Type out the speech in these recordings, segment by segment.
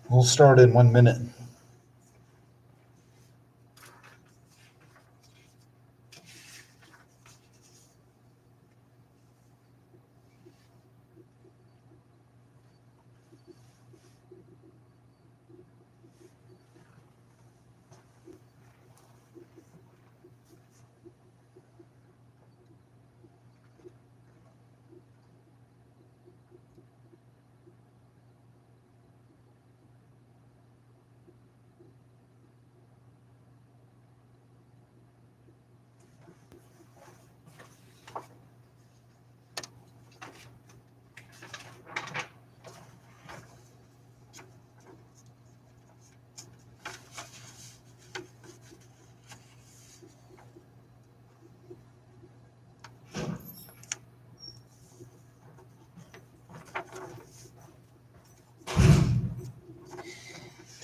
We'll start in 1 minute.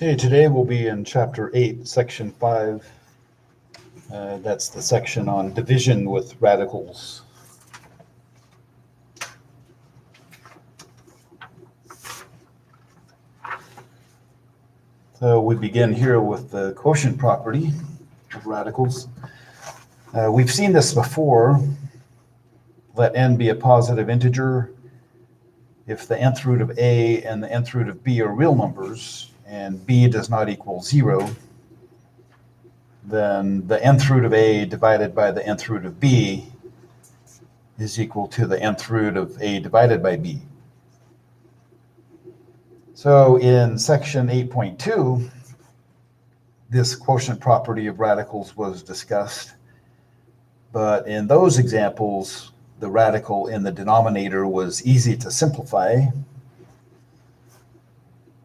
Okay, today we'll be in Chapter 8, Section 5. That's the section on division with radicals. So we begin here with the quotient property of radicals. We've seen this before. Let n be a positive integer. If the nth root of a and the nth root of b are real numbers, and b does not equal 0, then the nth root of a divided by the nth root of b is equal to the nth root of a divided by b. So in section 8.2, this quotient property of radicals was discussed, but in those examples, the radical in the denominator was easy to simplify.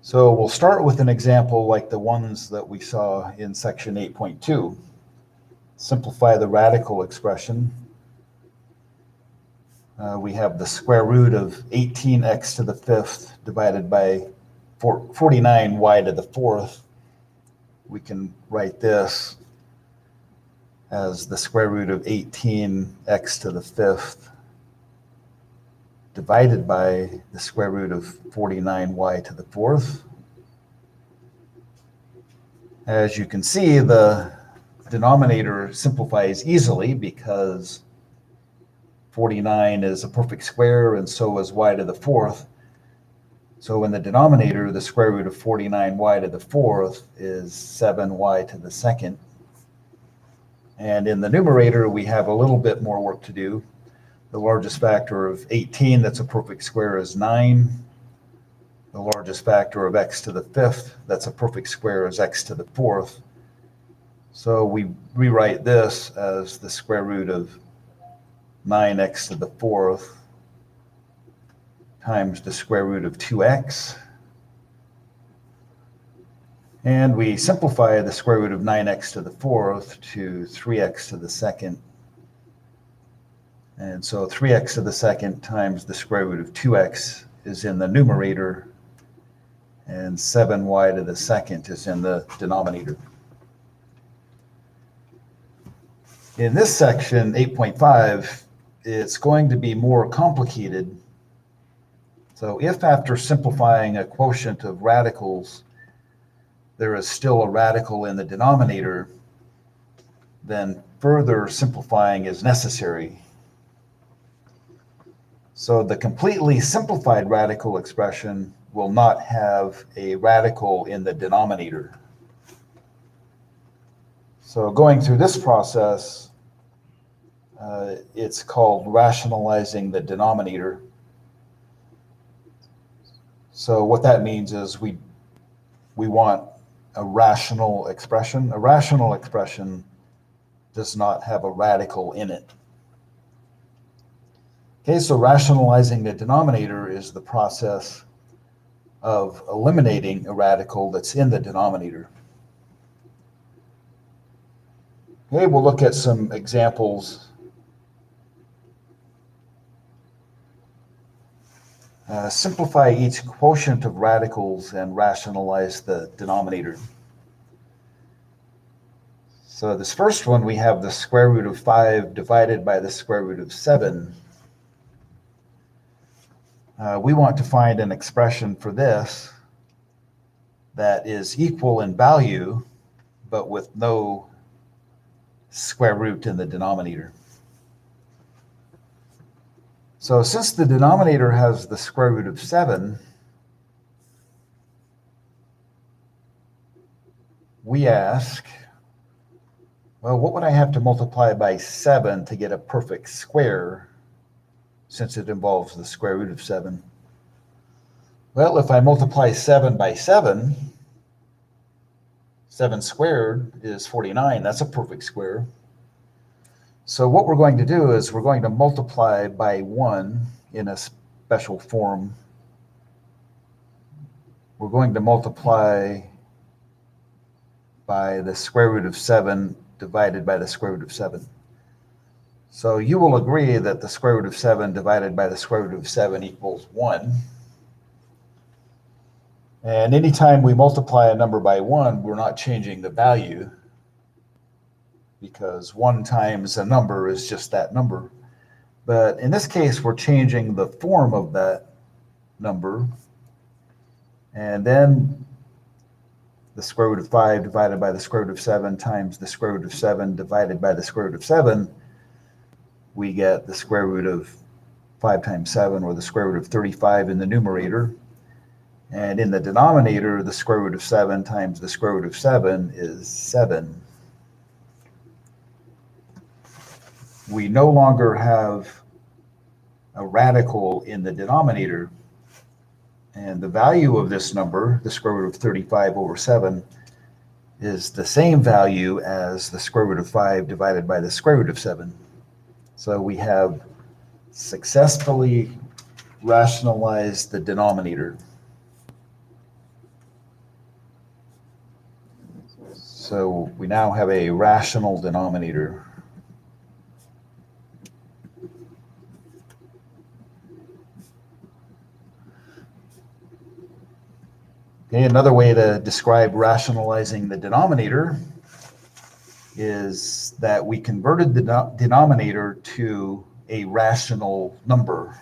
So we'll start with an example like the ones that we saw in section 8.2. Simplify the radical expression. We have the square root of 18x to the fifth divided by 49y to the fourth. We can write this as the square root of 18x to the fifth divided by the square root of 49y to the fourth. As you can see, the denominator simplifies easily because 49 is a perfect square and so is y to the fourth. So in the denominator, the square root of 49y to the fourth is 7y to the second. And in the numerator, we have a little bit more work to do. The largest factor of 18 that's a perfect square is 9. The largest factor of x to the fifth that's a perfect square is x to the fourth. So we rewrite this as the square root of 9x to the fourth times the square root of 2x. And we simplify the square root of 9x to the fourth to 3x to the second. And so 3x to the second times the square root of 2x is in the numerator, and 7y to the second is in the denominator. In this section, 8.5, it's going to be more complicated. So if after simplifying a quotient of radicals, there is still a radical in the denominator, then further simplifying is necessary. So the completely simplified radical expression will not have a radical in the denominator. So going through this process, it's called rationalizing the denominator. So what that means is we want a rational expression. A rational expression does not have a radical in it. Okay, so rationalizing the denominator is the process of eliminating a radical that's in the denominator. Okay, we'll look at some examples. Simplify each quotient of radicals and rationalize the denominator. So this first one, we have the square root of 5 divided by the square root of 7. We want to find an expression for this that is equal in value, but with no square root in the denominator. So since the denominator has the square root of 7, we ask, well, what would I have to multiply by 7 to get a perfect square, since it involves the square root of 7? Well, if I multiply 7 by 7, 7 squared is 49. That's a perfect square. So what we're going to do is we're going to multiply by 1 in a special form. We're going to multiply by the square root of 7 divided by the square root of 7. So you will agree that the square root of 7 divided by the square root of 7 equals 1. And anytime we multiply a number by 1, we're not changing the value, because 1 times a number is just that number. But in this case, we're changing the form of that number. And then the square root of 5 divided by the square root of 7 times the square root of 7 divided by the square root of 7, we get the square root of 5 times 7, or the square root of 35 in the numerator. And in the denominator, the square root of 7 times the square root of 7 is 7. We no longer have a radical in the denominator. And the value of this number, the square root of 35 over 7, is the same value as the square root of 5 divided by the square root of 7. So we have successfully rationalized the denominator. So we now have a rational denominator. Okay, another way to describe rationalizing the denominator is that we converted the denominator to a rational number.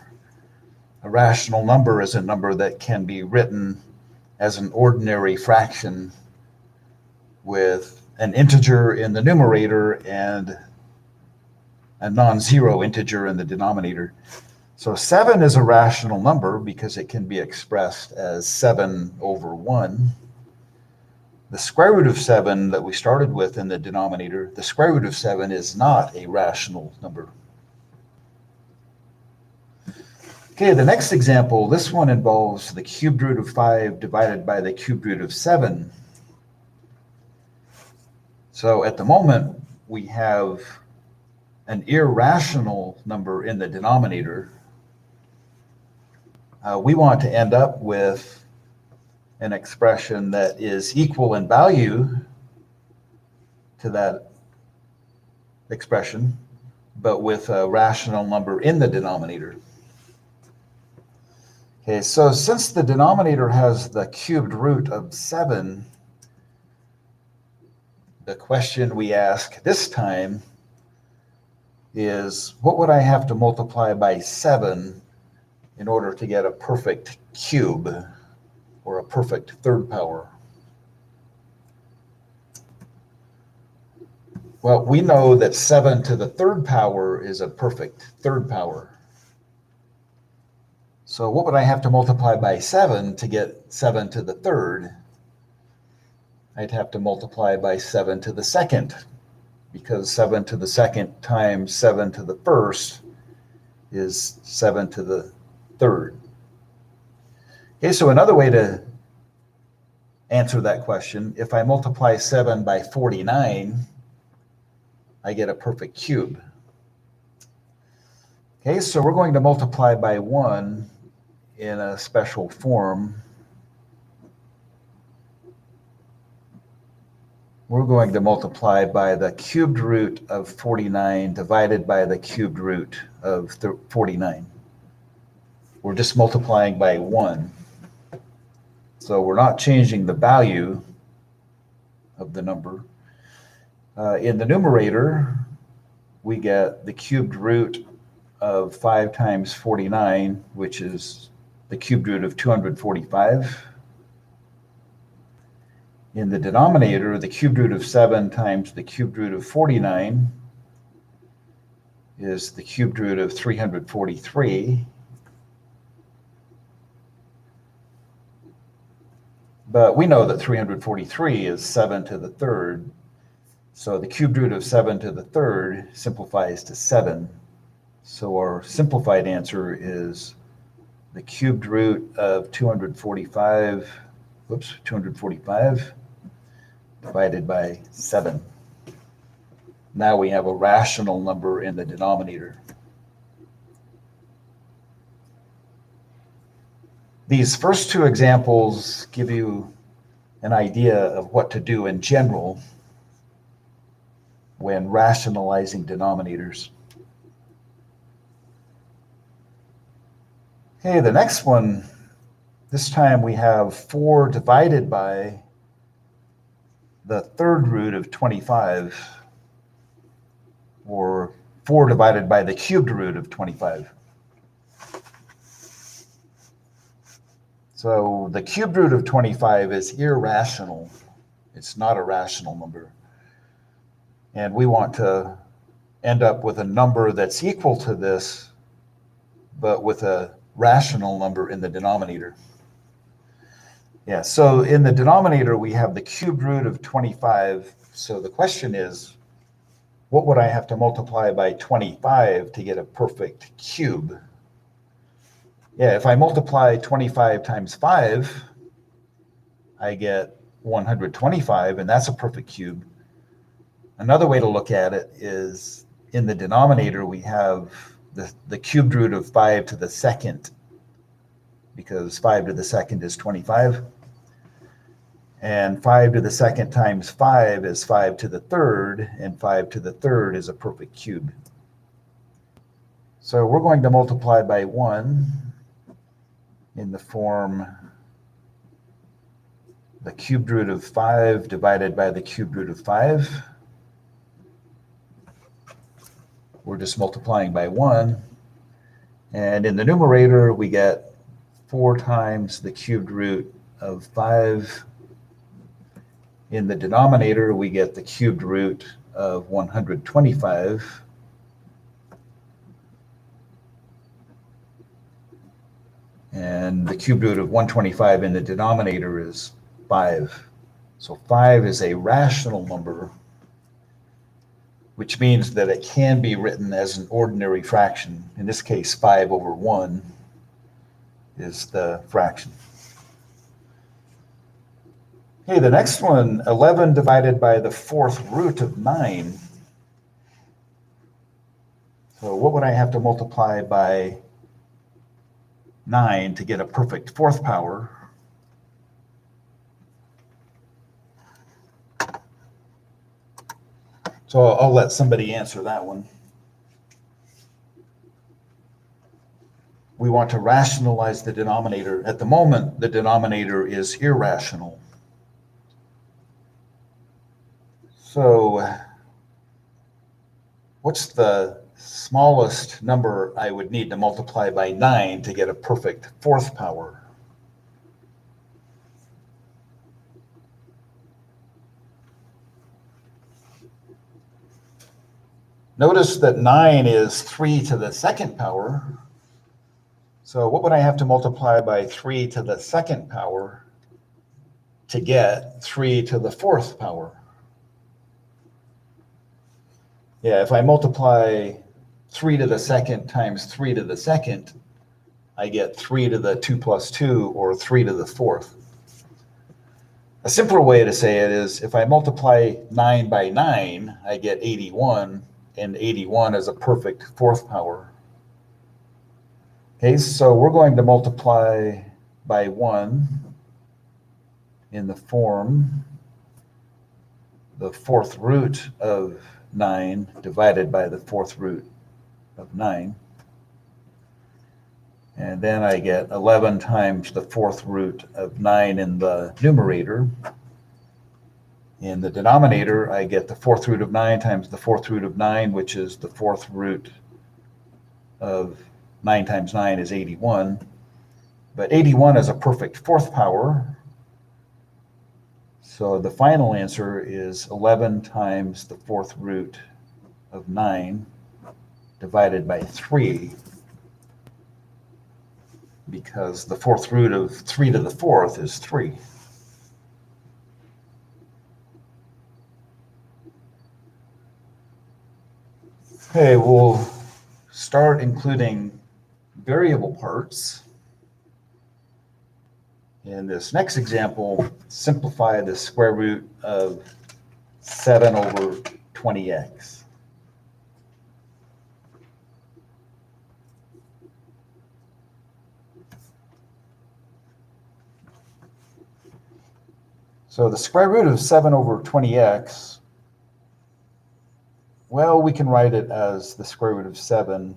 A rational number is a number that can be written as an ordinary fraction with an integer in the numerator and a non-zero integer in the denominator. So 7 is a rational number because it can be expressed as 7 over 1. The square root of 7 that we started with in the denominator, the square root of 7 is not a rational number. Okay, the next example, this one involves the cubed root of 5 divided by the cubed root of 7. So at the moment, we have an irrational number in the denominator. We want to end up with an expression that is equal in value to that expression, but with a rational number in the denominator. Okay, so since the denominator has the cubed root of 7, the question we ask this time is, what would I have to multiply by 7 in order to get a perfect cube, or a perfect third power? Well, we know that 7 to the third power is a perfect third power. So what would I have to multiply by 7 to get 7 to the third? I'd have to multiply by 7 to the second, because 7 to the second times 7 to the first is 7 to the third. Okay, so another way to answer that question, if I multiply 7 by 49, I get a perfect cube. Okay, so we're going to multiply by 1 in a special form. We're going to multiply by the cubed root of 49 divided by the cubed root of 49. We're just multiplying by 1. So we're not changing the value of the number. In the numerator, we get the cubed root of 5 times 49, which is the cubed root of 245. In the denominator, the cubed root of 7 times the cubed root of 49 is the cubed root of 343. But we know that 343 is 7 to the third. So the cubed root of 7 to the third simplifies to 7. So our simplified answer is the cubed root of 245 divided by 7. Now we have a rational number in the denominator. These first two examples give you an idea of what to do in general when rationalizing denominators. Okay, the next one, this time we have 4 divided by the third root of 25, or 4 divided by the cubed root of 25. So the cubed root of 25 is irrational. It's not a rational number. And we want to end up with a number that's equal to this, but with a rational number in the denominator. Yeah, so in the denominator, we have the cubed root of 25. So the question is, what would I have to multiply by 25 to get a perfect cube? Yeah, if I multiply 25 times 5, I get 125, and that's a perfect cube. Another way to look at it is in the denominator, we have the cubed root of 5 to the second, because 5 to the second is 25. And 5 to the second times 5 is 5 to the third, and 5 to the third is a perfect cube. So we're going to multiply by 1 in the form the cubed root of 5 divided by the cubed root of 5. We're just multiplying by 1. And in the numerator, we get 4 times the cubed root of 5. In the denominator, we get the cubed root of 125. And the cubed root of 125 in the denominator is 5. So 5 is a rational number, which means that it can be written as an ordinary fraction. In this case, 5 over 1 is the fraction. Okay, the next one, 11 divided by the fourth root of 9. So what would I have to multiply by 9 to get a perfect fourth power? So I'll let somebody answer that one. We want to rationalize the denominator. At the moment, the denominator is irrational. So what's the smallest number I would need to multiply by 9 to get a perfect fourth power? Notice that 9 is 3 to the second power. So what would I have to multiply by 3 to the second power to get 3 to the fourth power? Yeah, if I multiply 3 to the second times 3 to the second, I get 3 to the 2 plus 2, or 3 to the fourth. A simpler way to say it is if I multiply 9 by 9, I get 81, and 81 is a perfect fourth power. Okay, so we're going to multiply by 1 in the form the fourth root of 9 divided by the fourth root of 9. And then I get 11 times the fourth root of 9 in the numerator. In the denominator, I get the fourth root of 9 times the fourth root of 9, which is the fourth root of 9 times 9 is 81. But 81 is a perfect fourth power. So the final answer is 11 times the fourth root of 9 divided by 3, because the fourth root of 3 to the fourth is 3. Okay, we'll start including variable parts. In this next example, simplify the square root of 7 over 20x. So the square root of 7 over 20x, well, we can write it as the square root of 7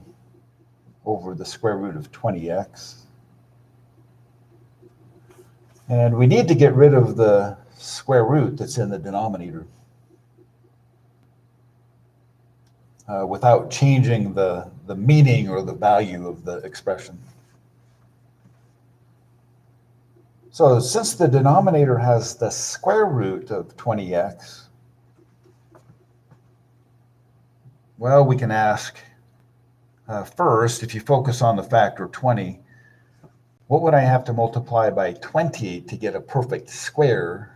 over the square root of 20x. And we need to get rid of the square root that's in the denominator without changing the meaning or the value of the expression. So since the denominator has the square root of 20x, well, we can ask first, if you focus on the factor 20, what would I have to multiply by 20 to get a perfect square?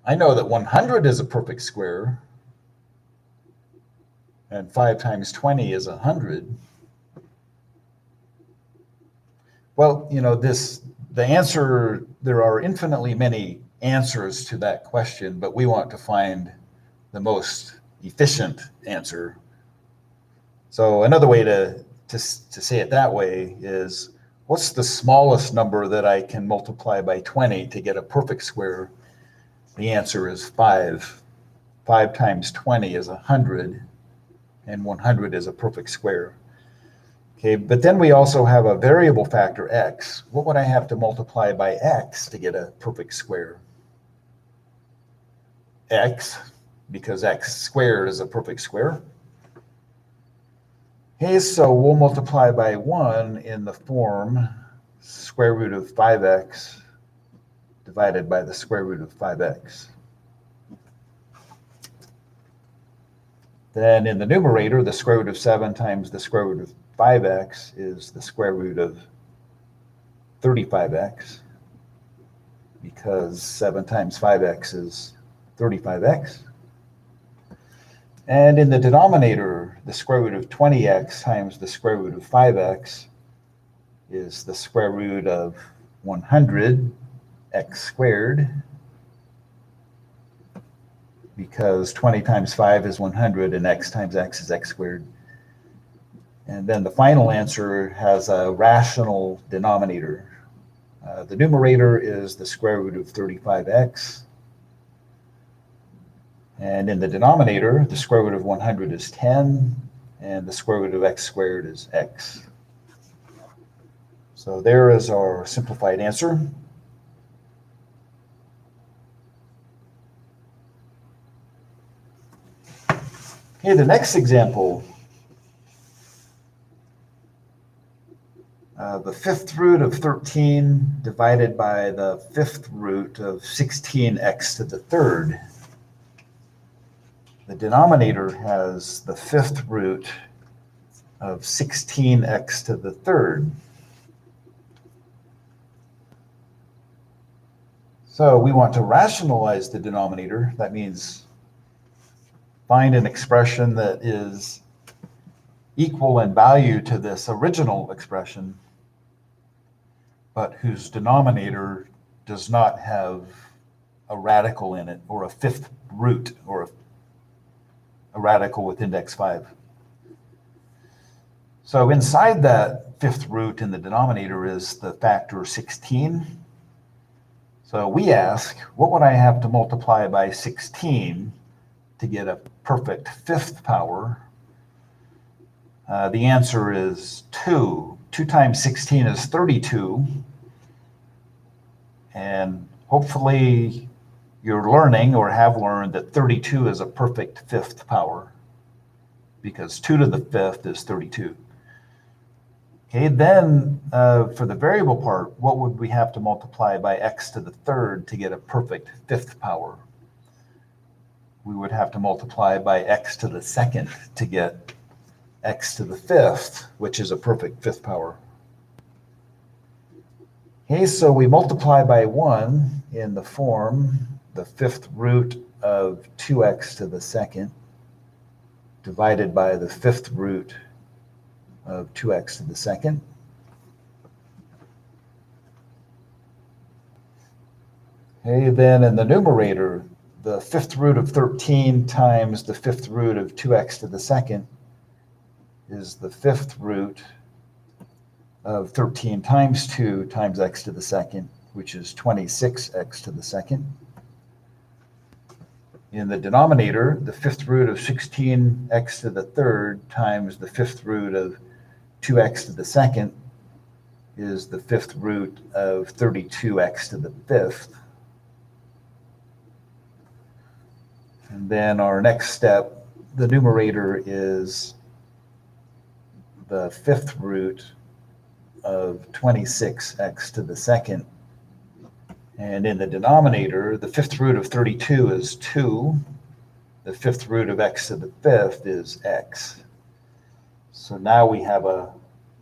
I know that 100 is a perfect square, and 5 times 20 is 100. Well, you know, the answer, there are infinitely many answers to that question, but we want to find the most efficient answer. So another way to say it that way is, what's the smallest number that I can multiply by 20 to get a perfect square? The answer is 5. 5 times 20 is 100, and 100 is a perfect square. Okay, but then we also have a variable factor x. What would I have to multiply by x to get a perfect square? X, because x squared is a perfect square. Okay, so we'll multiply by 1 in the form square root of 5x divided by the square root of 5x. Then in the numerator, the square root of 7 times the square root of 5x is the square root of 35x, because 7 times 5x is 35x. And in the denominator, the square root of 20x times the square root of 5x is the square root of 100 x squared, because 20 times 5 is 100 and x times x is x squared. And then the final answer has a rational denominator. The numerator is the square root of 35x. And in the denominator, the square root of 100 is 10, and the square root of x squared is x. So there is our simplified answer. Okay, the next example. The fifth root of 13 divided by the fifth root of 16x to the third. The denominator has the fifth root of 16x to the third. So we want to rationalize the denominator. That means find an expression that is equal in value to this original expression, but whose denominator does not have a radical in it, or a fifth root, or a radical with index 5. So inside that fifth root in the denominator is the factor 16. So we ask, what would I have to multiply by 16 to get a perfect fifth power? The answer is 2. 2 times 16 is 32. And hopefully you're learning or have learned that 32 is a perfect fifth power, because 2 to the 5th is 32. Okay, then for the variable part, what would we have to multiply by x to the 3rd to get a perfect 5th power? We would have to multiply by x to the 2nd to get x to the 5th, which is a perfect 5th power. Okay, so we multiply by 1 in the form the 5th root of 2x to the 2nd divided by the 5th root of 2x to the 2nd. Okay, then in the numerator, the 5th root of 13 times the 5th root of 2x to the 2nd is the 5th root of 13 times 2 times x to the 2nd, which is 26x to the 2nd. In the denominator, the 5th root of 16x to the 3rd times the 5th root of 2x to the 2nd is the 5th root of 32x to the 5th. And then our next step, the numerator is the 5th root of 26x to the 2nd. And in the denominator, the 5th root of 32 is 2. The 5th root of x to the 5th is x. So now we have a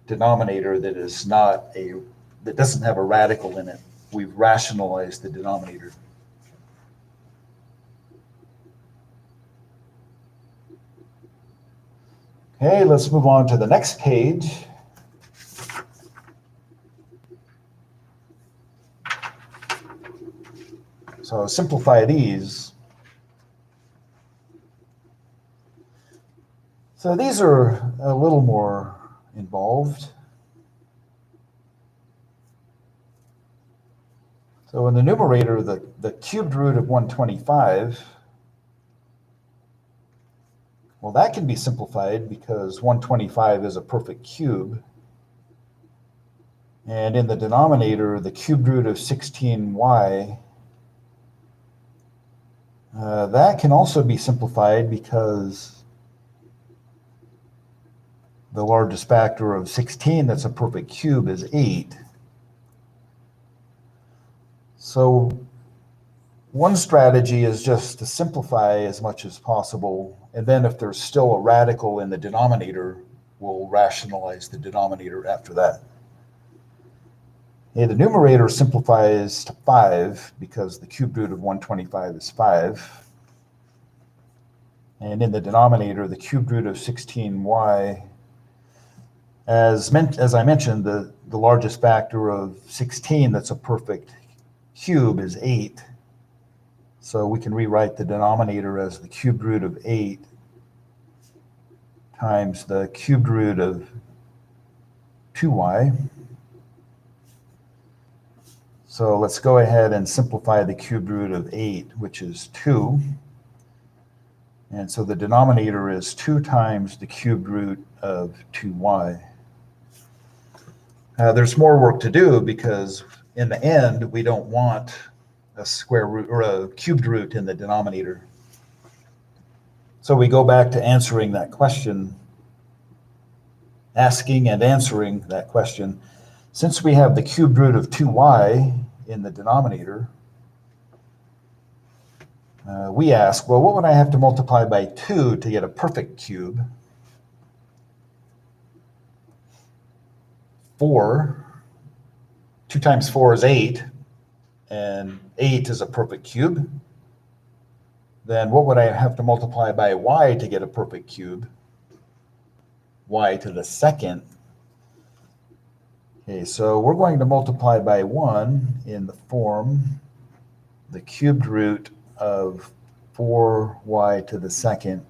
denominator that doesn't have a radical in it. We've rationalized the denominator. Okay, let's move on to the next page. So simplify these. So these are a little more involved. So in the numerator, the cubed root of 125, well, that can be simplified because 125 is a perfect cube. And in the denominator, the cubed root of 16y, that can also be simplified because the largest factor of 16 that's a perfect cube is 8. So one strategy is just to simplify as much as possible, and then if there's still a radical in the denominator, we'll rationalize the denominator after that. Okay, the numerator simplifies to 5 because the cube root of 125 is 5. And in the denominator, the cube root of 16y, as I mentioned, the largest factor of 16 that's a perfect cube is 8. So we can rewrite the denominator as the cube root of 8 times the cube root of 2y. So let's go ahead and simplify the cube root of 8, which is 2. And so the denominator is 2 times the cube root of 2y. There's more work to do because in the end, we don't want a square root or a cubed root in the denominator. So we go back to answering that question, asking and answering that question. Since we have the cubed root of 2y in the denominator, we ask, well, what would I have to multiply by 2 to get a perfect cube? 4. 2 times 4 is 8, and 8 is a perfect cube. Then what would I have to multiply by y to get a perfect cube? Y to the 2nd. Okay, so we're going to multiply by 1 in the form the cubed root of 4y to the 2nd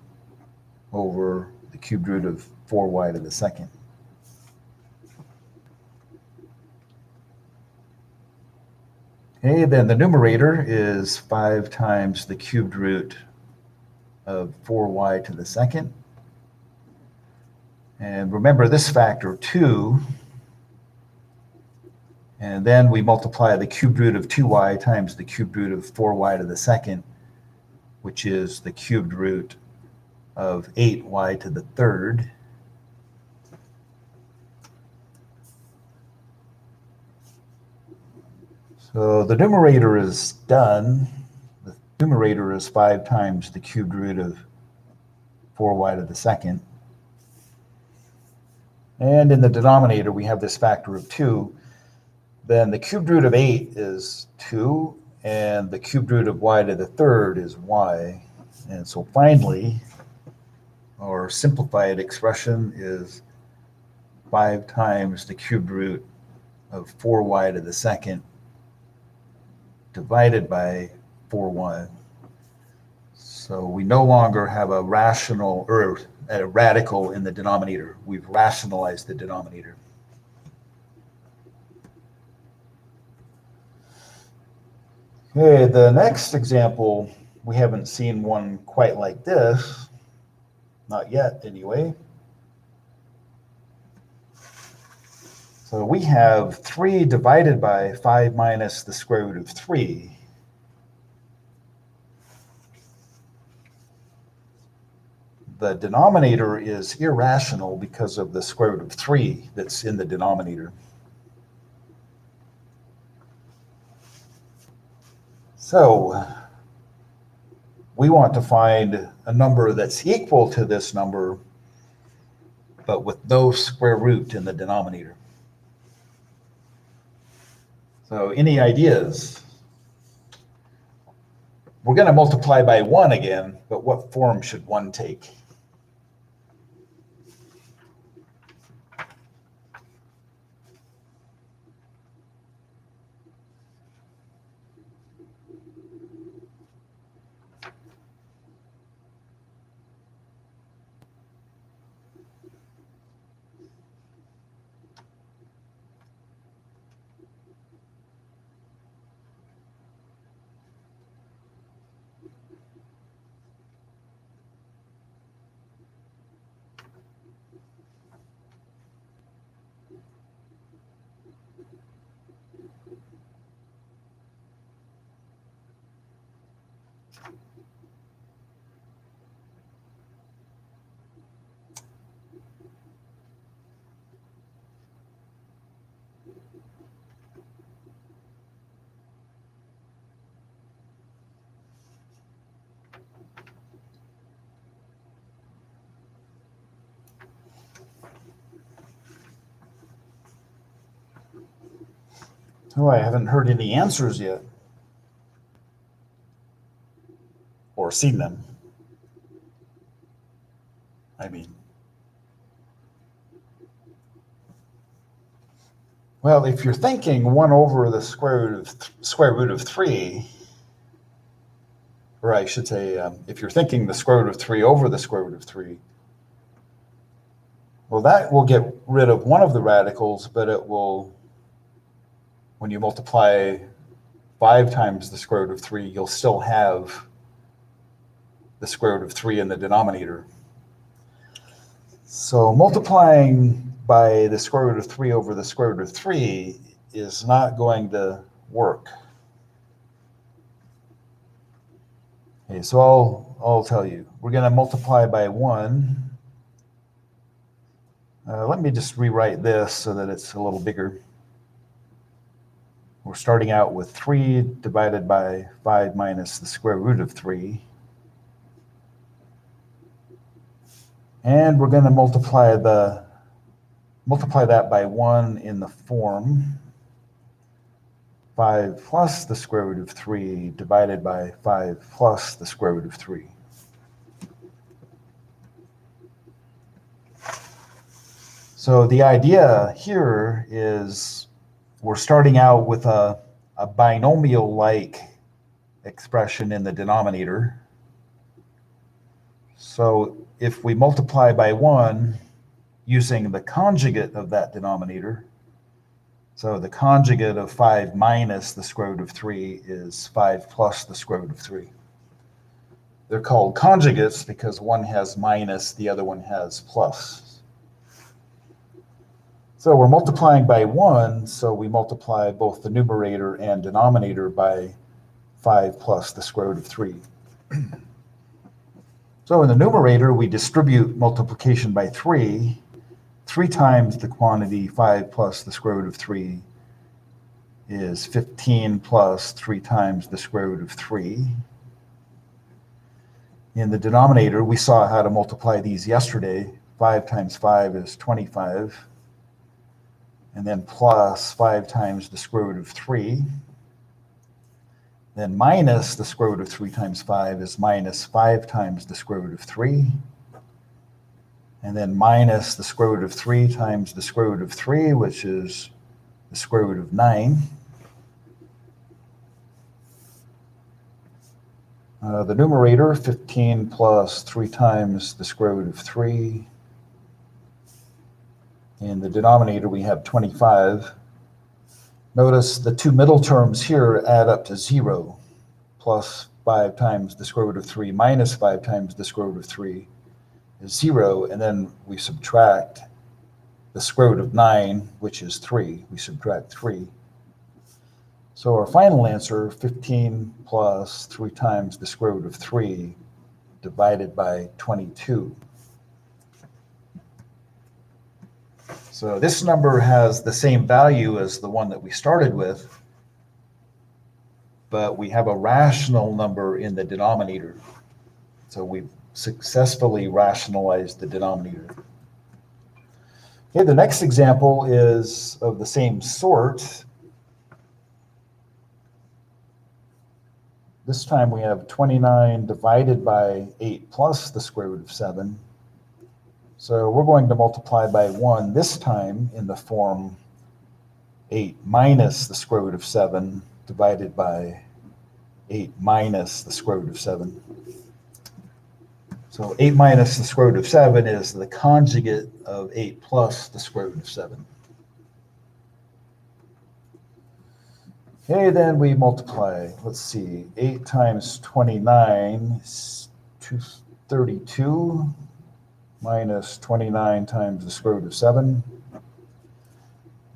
over the cubed root of 4y to the 2nd. Okay, then the numerator is 5 times the cubed root of 4y to the 2nd. And remember this factor 2. And then we multiply the cubed root of 2y times the cubed root of 4y to the 2nd, which is the cubed root of 8y to the third. So the numerator is done. The numerator is 5 times the cubed root of 4y to the second. And in the denominator, we have this factor of 2. Then the cubed root of 8 is 2, and the cubed root of y to the third is y. And so finally, our simplified expression is 5 times the cubed root of 4y to the second divided by 4y. So we no longer have a rational or a radical in the denominator. We've rationalized the denominator. Okay, the next example, we haven't seen one quite like this. Not yet, anyway. So we have 3 divided by 5 minus the square root of 3. The denominator is irrational because of the square root of 3 that's in the denominator. So we want to find a number that's equal to this number, but with no square root in the denominator. So any ideas? We're going to multiply by 1 again, but what form should 1 take? Oh, I haven't heard any answers yet. Or seen them. I mean. Well, if you're thinking 1 over the square root of 3, or I should say, if you're thinking the square root of 3 over the square root of 3, well, that will get rid of one of the radicals, but it will, when you multiply 5 times the square root of 3, you'll still have the square root of 3 in the denominator. So multiplying by the square root of 3 over the square root of 3 is not going to work. Okay, so I'll tell you. We're going to multiply by 1. Let me just rewrite this so that it's a little bigger. We're starting out with 3 divided by 5 minus the square root of 3. And we're going to multiply that by 1 in the form 5 plus the square root of 3 divided by 5 plus the square root of 3. So the idea here is we're starting out with a binomial-like expression in the denominator. So if we multiply by 1 using the conjugate of that denominator, so the conjugate of 5 minus the square root of 3 is 5 plus the square root of 3. They're called conjugates because one has minus, the other one has plus. So we're multiplying by 1, so we multiply both the numerator and denominator by 5 plus the square root of 3. So in the numerator, we distribute multiplication by 3. 3 times the quantity 5 plus the square root of 3 is 15 plus 3 times the square root of 3. In the denominator, we saw how to multiply these yesterday. 5 times 5 is 25. And then plus 5 times the square root of 3. Then minus the square root of 3 times 5 is minus 5 times the square root of 3. And then minus the square root of 3 times the square root of 3, which is the square root of 9. The numerator, 15 plus 3 times the square root of 3. In the denominator, we have 25. Notice the two middle terms here add up to 0, plus 5 times the square root of 3 minus 5 times the square root of 3 is 0, and then we subtract the square root of 9, which is 3. We subtract 3. So our final answer, 15 plus 3 times the square root of 3 divided by 22. So this number has the same value as the one that we started with, but we have a rational number in the denominator. So we've successfully rationalized the denominator. Okay, the next example is of the same sort. This time we have 29 divided by 8 plus the square root of 7. So we're going to multiply by 1 this time in the form 8 minus the square root of 7 divided by 8 minus the square root of 7. So 8 minus the square root of 7 is the conjugate of 8 plus the square root of 7. Okay, then we multiply. Let's see, 8 times 29 is 232 minus 29 times the square root of 7.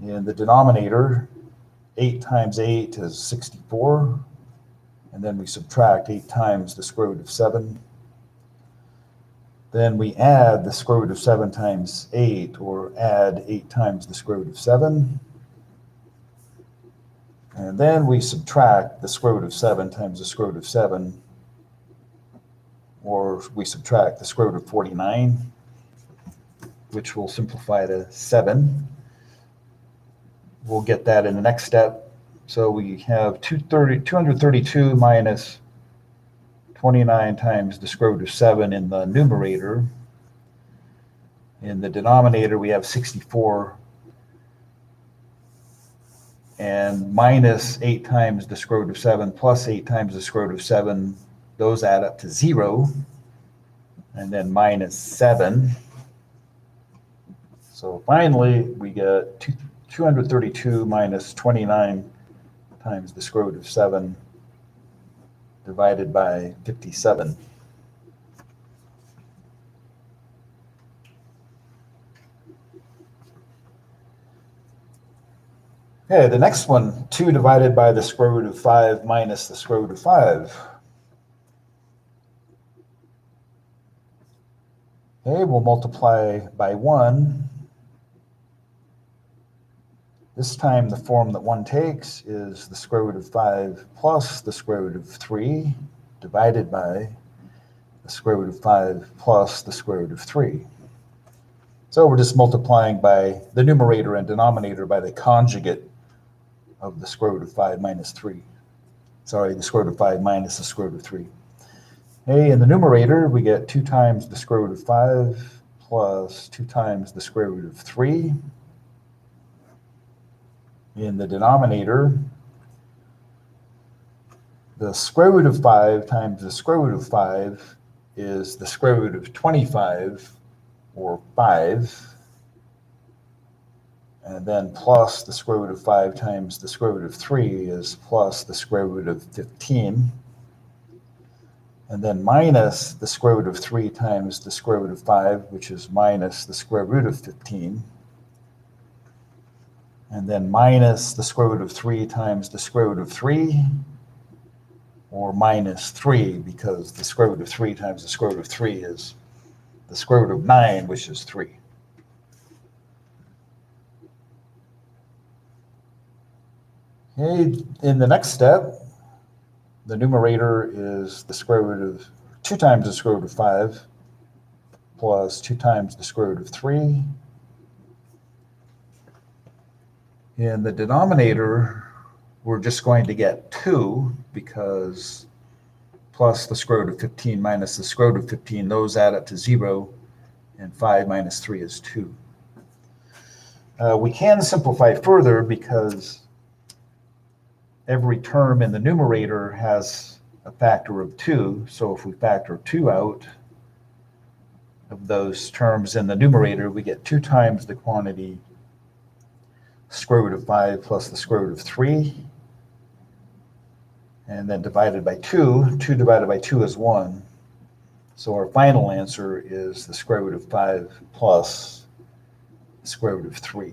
In the denominator, 8 times 8 is 64. And then we subtract 8 times the square root of 7. Then we add the square root of 7 times 8, or add 8 times the square root of 7. And then we subtract the square root of 7 times the square root of 7, or we subtract the square root of 49, which will simplify to 7. We'll get that in the next step. So we have 232 minus 29 times the square root of 7 in the numerator. In the denominator, we have 64. And minus 8 times the square root of 7 plus 8 times the square root of 7, those add up to 0. And then minus 7. So finally, we get 232 minus 29 times the square root of 7 divided by 57. Okay, the next one, 2 divided by the square root of 5 minus the square root of 5. Okay, we'll multiply by 1. This time the form that 1 takes is the square root of 5 plus the square root of 3 divided by the square root of 5 plus the square root of 3. So we're just multiplying by the numerator and denominator by the conjugate of the square root of 5 minus 3. Sorry, the square root of 5 minus the square root of 3. Hey, in the numerator, we get 2 times the square root of 5 plus 2 times the square root of 3. In the denominator, the square root of 5 times the square root of 5 is the square root of 25, or 5. And then plus the square root of 5 times the square root of 3 is plus the square root of 15. And then minus the square root of 3 times the square root of 5, which is minus the square root of 15. And then minus the square root of 3 times the square root of 3, or minus 3, because the square root of 3 times the square root of 3 is the square root of 9, which is 3. Okay, in the next step, the numerator is the square root of 2 times the square root of 5 plus 2 times the square root of 3. In the denominator, we're just going to get 2, because plus the square root of 15 minus the square root of 15, those add up to 0, and 5 minus 3 is 2. We can simplify further because every term in the numerator has a factor of 2. So if we factor 2 out of those terms in the numerator, we get 2 times the quantity square root of 5 plus the square root of 3. And then divided by 2. 2 divided by 2 is 1. So our final answer is the square root of 5 plus the square root of 3.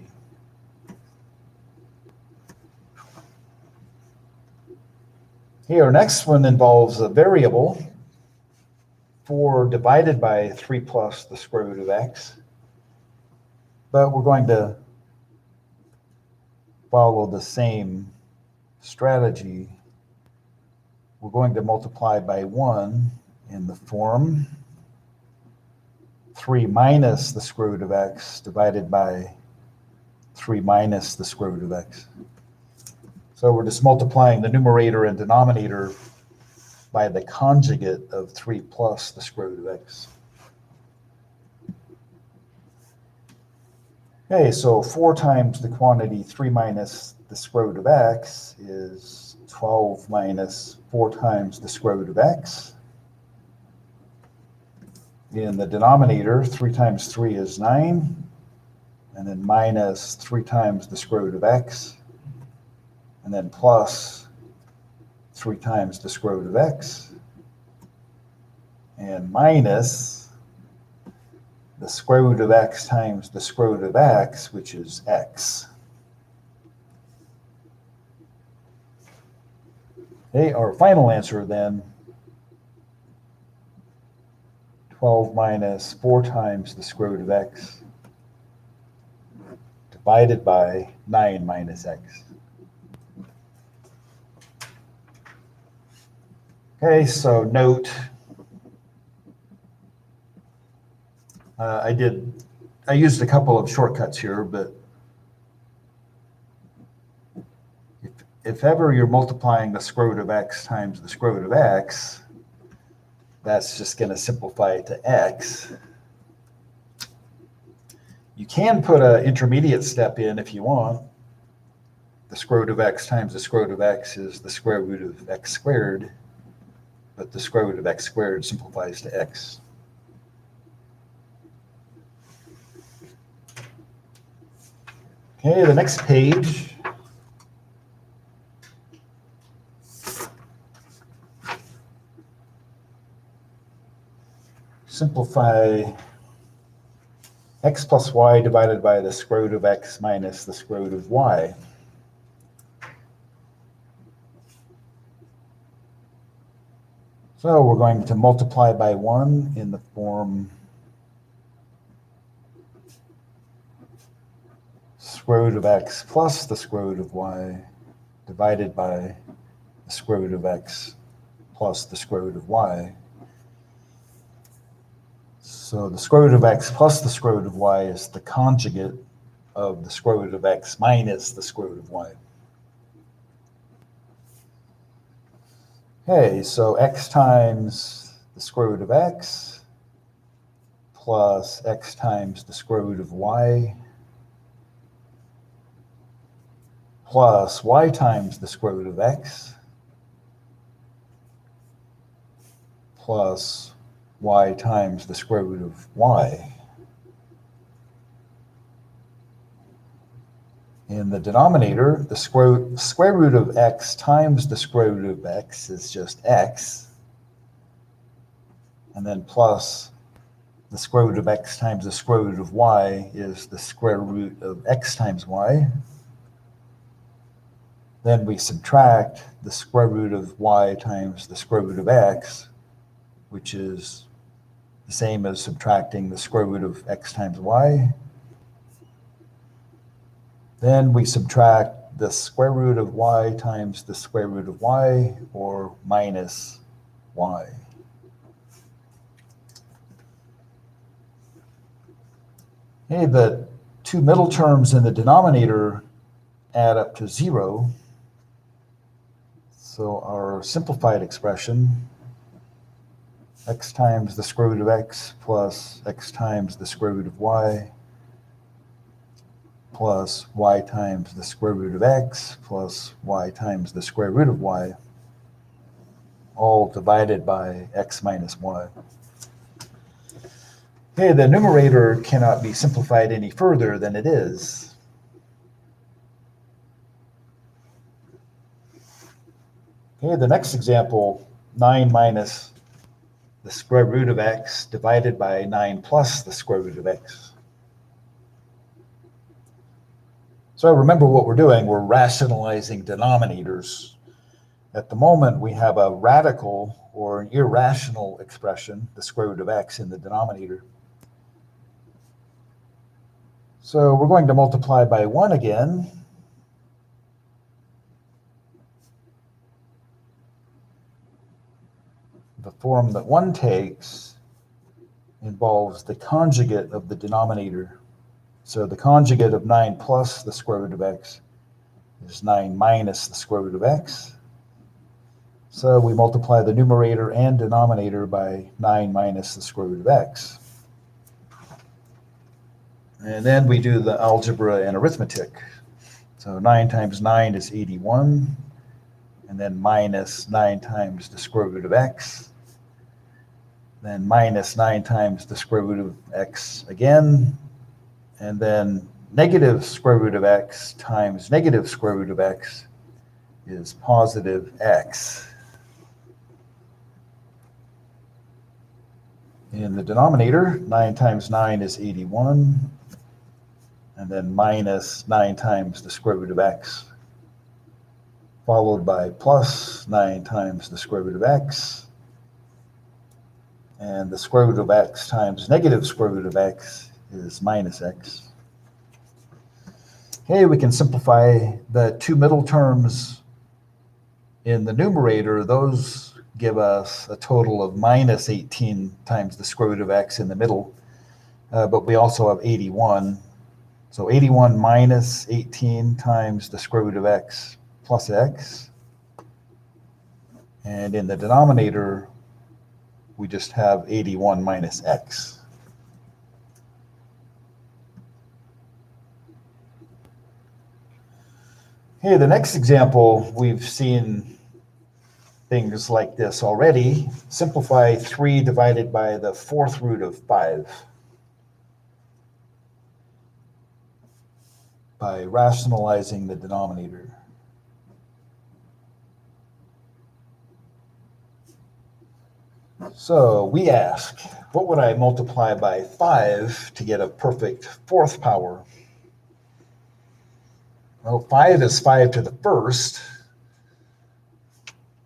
Okay, our next one involves a variable, 4 divided by 3 plus the square root of x. But we're going to follow the same strategy. We're going to multiply by 1 in the form 3 minus the square root of x divided by 3 minus the square root of x. So we're just multiplying the numerator and denominator by the conjugate of 3 plus the square root of x. Okay, so 4 times the quantity 3 minus the square root of x is 12 minus 4 times the square root of x. In the denominator, 3 times 3 is 9, and then minus 3 times the square root of x, and then plus 3 times the square root of x, and minus the square root of x times the square root of x, which is x. Okay, our final answer then, 12 minus 4 times the square root of x divided by 9 minus x. Okay, so note, I used a couple of shortcuts here, but if ever you're multiplying the square root of x times the square root of x, that's just going to simplify to x. You can put an intermediate step in if you want. The square root of x times the square root of x is the square root of x squared, but the square root of x squared simplifies to x. Okay, the next page simplify x plus y divided by the square root of x minus the square root of y. So we're going to multiply by 1 in the form square root of x plus the square root of y divided by the square root of x plus the square root of y. So the square root of x plus the square root of y is the conjugate of the square root of x minus the square root of y. Okay, so x times the square root of x plus x times the square root of y plus y times the square root of x plus y times the square root of y. In the denominator, the square root of x times the square root of x is just x, and then plus the square root of x times the square root of y is the square root of x times y. Then we subtract the square root of y times the square root of x, which is the same as subtracting the square root of x times y. Then we subtract the square root of y times the square root of y, or minus y. Okay, the two middle terms in the denominator add up to 0. So our simplified expression, x times the square root of x plus x times the square root of y plus y times the square root of x plus y times the square root of y, all divided by x minus y. Okay, the numerator cannot be simplified any further than it is. Okay, the next example, 9 minus the square root of x divided by 9 plus the square root of x. So remember what we're doing, we're rationalizing denominators. At the moment, we have a radical or an irrational expression, the square root of x, in the denominator. So we're going to multiply by 1 again. The form that 1 takes involves the conjugate of the denominator. So the conjugate of 9 plus the square root of x is 9 minus the square root of x. So we multiply the numerator and denominator by 9 minus the square root of x. And then we do the algebra and arithmetic. So 9 times 9 is 81, and then minus 9 times the square root of x, then minus 9 times the square root of x again, and then negative square root of x times negative square root of x is positive x. In the denominator, 9 times 9 is 81, and then minus 9 times the square root of x, followed by plus 9 times the square root of x, and the square root of x times negative square root of x is minus x. Okay, we can simplify the two middle terms in the numerator. Those give us a total of minus 18 times the square root of x in the middle, but we also have 81. So 81 minus 18 times the square root of x plus x. And in the denominator, we just have 81 minus x. Okay, the next example, we've seen things like this already. Simplify 3 divided by the 4th root of 5 by rationalizing the denominator. So we ask, what would I multiply by 5 to get a perfect 4th power? Well, 5 is 5 to the 1st.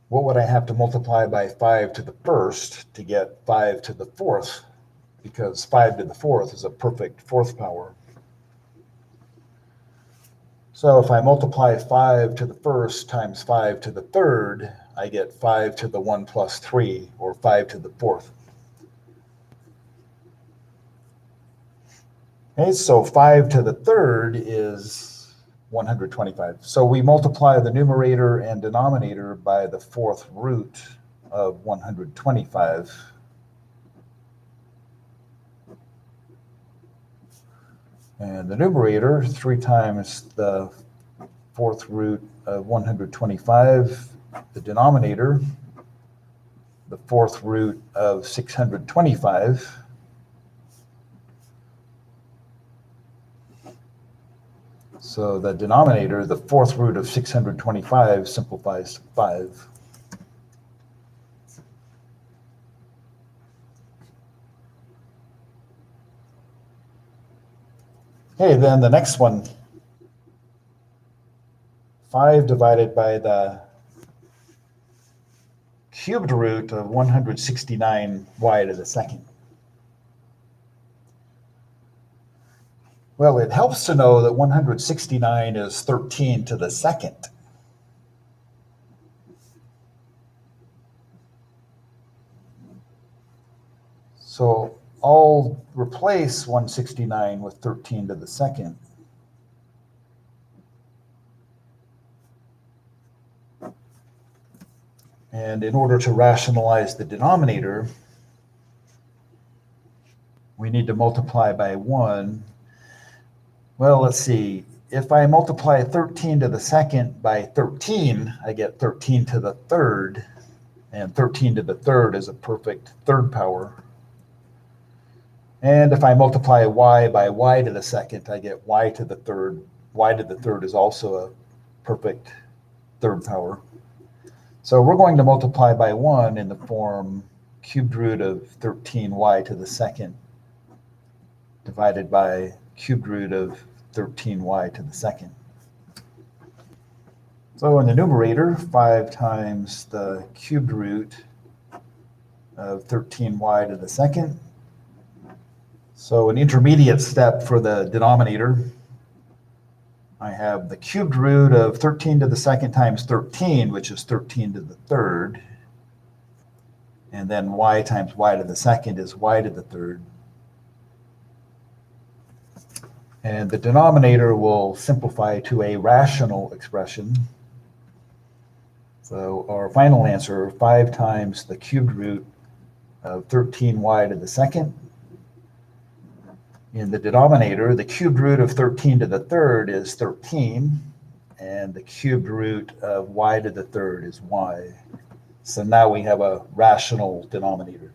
What would I have to multiply by 5 to the 1st to get 5 to the 4th? Because 5 to the 4th is a perfect 4th power. So if I multiply 5 to the 1st times 5 to the 3rd, I get 5 to the 1 plus 3, or 5 to the 4th. Okay, so 5 to the 3rd is 125. So we multiply the numerator and denominator by the 4th root of 125. And the numerator, 3 times the 4th root of 125. The denominator, the 4th root of 625. So the denominator, the 4th root of 625, simplifies to 5. Okay, then the next one, 5 divided by the cubed root of 169y to the second. Well, it helps to know that 169 is 13 to the second. So I'll replace 169 with 13 to the second. And in order to rationalize the denominator, we need to multiply by 1. Well, let's see. If I multiply 13 to the second by 13, I get 13 to the third. And 13 to the third is a perfect third power. And if I multiply y by y to the second, I get y to the third. Y to the third is also a perfect third power. So we're going to multiply by 1 in the form cubed root of 13y to the second divided by cubed root of 13y to the second. So in the numerator, 5 times the cubed root of 13y to the second. So an intermediate step for the denominator, I have the cubed root of 13 to the second times 13, which is 13 to the third. And then y times y to the second is y to the third. And the denominator will simplify to a rational expression. So our final answer, 5 times the cubed root of 13y to the second. In the denominator, the cubed root of 13 to the third is 13, and the cubed root of y to the third is y. So now we have a rational denominator.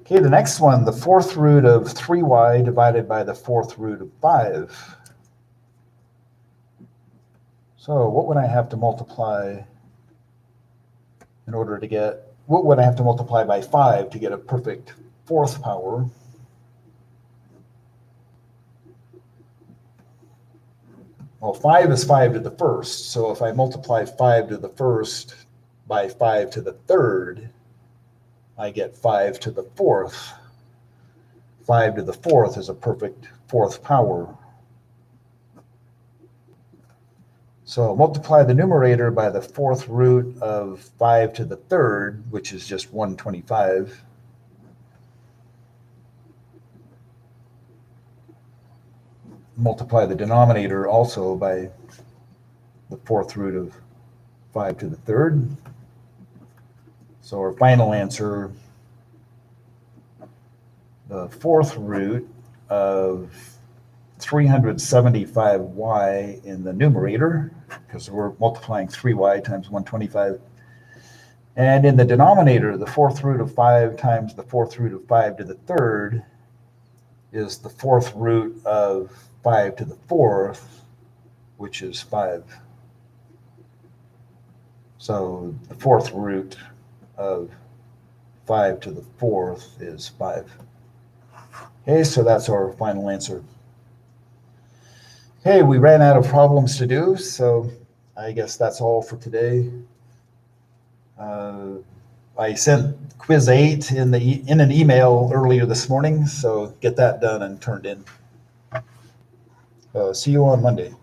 Okay, the next one, the fourth root of 3y divided by the fourth root of 5. So what would I have to multiply in order to get, what would I have to multiply by 5 to get a perfect fourth power? Well, 5 is 5 to the first, so if I multiply 5 to the first by 5 to the third, I get 5 to the fourth. 5 to the fourth is a perfect fourth power. So multiply the numerator by the fourth root of 5 to the third, which is just 125. Multiply the denominator also by the fourth root of 5 to the third. So our final answer, the fourth root of 375y in the numerator, because we're multiplying 3y times 125. And in the denominator, the fourth root of 5 times the fourth root of 5 to the third is the fourth root of 5 to the fourth, which is 5. So the fourth root of 5 to the fourth is 5. Okay, so that's our final answer. Okay, we ran out of problems to do, so I guess that's all for today. I sent quiz 8 in an email earlier this morning, so get that done and turned in. See you on Monday.